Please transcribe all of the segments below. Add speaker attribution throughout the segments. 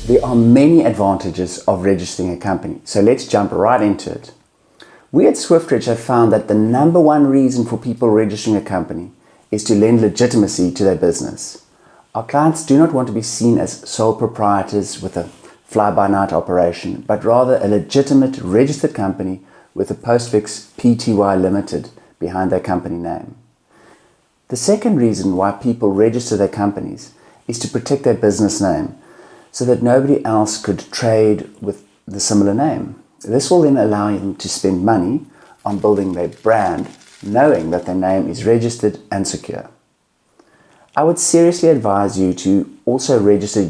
Speaker 1: There are many advantages of registering a company, so let's jump right into it. We at SwiftReg have found that the number one reason for people registering a company is to lend legitimacy to their business. Our clients do not want to be seen as sole proprietors with a fly-by-night operation, but rather a legitimate registered company with a postfix Pty Limited behind their company name. The second reason why people register their companies is to protect their business name, so that nobody else could trade with the similar name. This will then allow them to spend money on building their brand, knowing that their name is registered and secure. I would seriously advise you to also register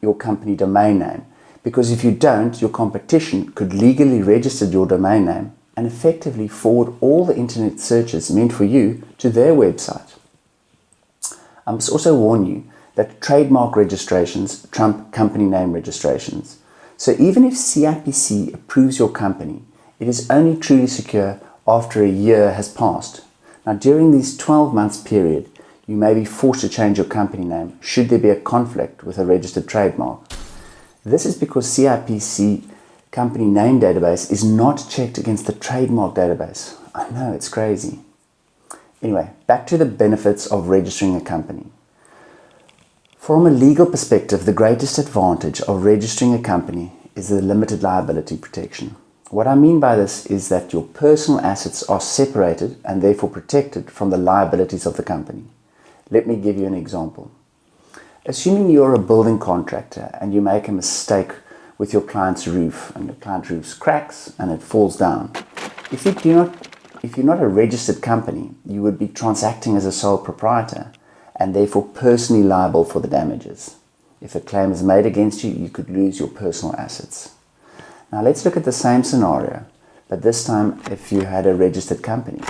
Speaker 1: your company domain name, because if you don't, your competition could legally register your domain name and effectively forward all the internet searches meant for you to their website. I must also warn you that trademark registrations trump company name registrations. So even if CIPC approves your company, it is only truly secure after a year has passed. Now, during this 12 months period, you may be forced to change your company name should there be a conflict with a registered trademark. This is because CIPC company name database is not checked against the trademark database. I know, it's crazy. Anyway, back to the benefits of registering a company. From a legal perspective, the greatest advantage of registering a company is the limited liability protection. What I mean by this is that your personal assets are separated and therefore protected from the liabilities of the company. Let me give you an example. Assuming you're a building contractor and you make a mistake with your client's roof and the client's roof cracks and it falls down. If you're not a registered company, you would be transacting as a sole proprietor and therefore personally liable for the damages. If a claim is made against you, you could lose your personal assets. Now let's look at the same scenario, but this time if you had a registered company.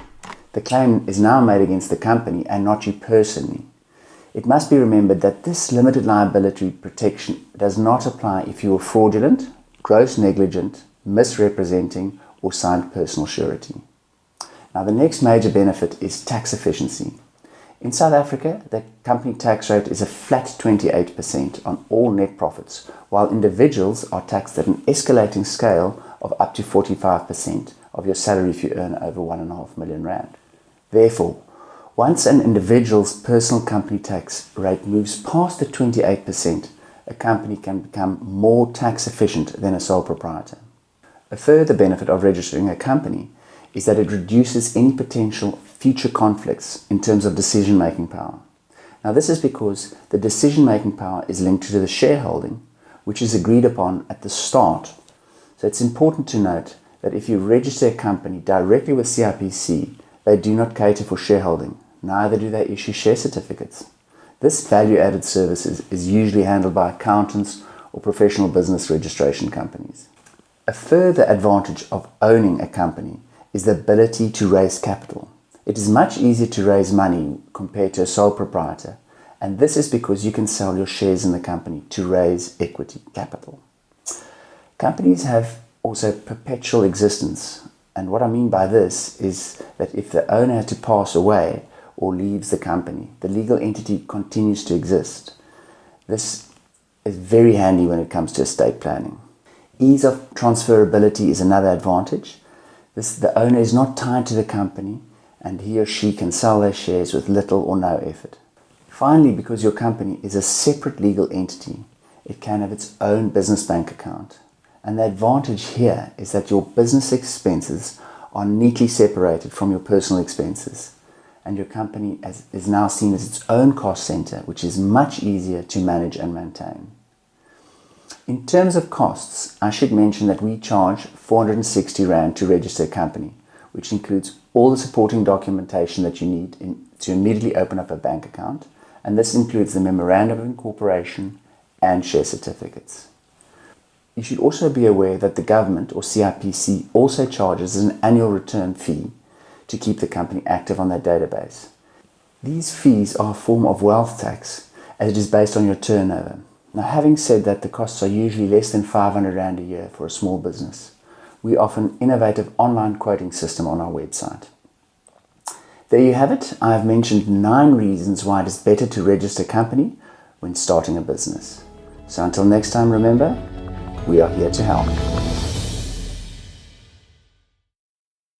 Speaker 1: The claim is now made against the company and not you personally. It must be remembered that this limited liability protection does not apply if you were fraudulent, gross negligent, misrepresenting, or signed personal surety. Now the next major benefit is tax efficiency. In South Africa, the company tax rate is a flat 28% on all net profits, while individuals are taxed at an escalating scale of up to 45% of your salary if you earn over 1.5 million rand. Therefore, once an individual's personal company tax rate moves past the 28%, a company can become more tax efficient than a sole proprietor. A further benefit of registering a company is that it reduces any potential future conflicts in terms of decision-making power. Now this is because the decision-making power is linked to the shareholding, which is agreed upon at the start. So it's important to note that if you register a company directly with CIPC, they do not cater for shareholding, neither do they issue share certificates. This value-added service is usually handled by accountants or professional business registration companies. A further advantage of owning a company is the ability to raise capital. It is much easier to raise money compared to a sole proprietor, and this is because you can sell your shares in the company to raise equity capital. Companies have also perpetual existence, and what I mean by this is that if the owner has to pass away or leaves the company, the legal entity continues to exist. This is very handy when it comes to estate planning. Ease of transferability is another advantage. The owner is not tied to the company and he or she can sell their shares with little or no effort. Finally, because your company is a separate legal entity, it can have its own business bank account. And the advantage here is that your business expenses are neatly separated from your personal expenses. And your company is now seen as its own cost center, which is much easier to manage and maintain. In terms of costs, I should mention that we charge 460 Rand to register a company, which includes all the supporting documentation that you need to immediately open up a bank account, and this includes the Memorandum of Incorporation and share certificates. You should also be aware that the government or CIPC also charges an annual return fee to keep the company active on their database. These fees are a form of wealth tax as it is based on your turnover. Now, having said that, the costs are usually less than 500 Rand a year for a small business. We offer an innovative online quoting system on our website. There you have it. I have mentioned 9 reasons why it is better to register a company when starting a business. So until next time, remember, we are here to help.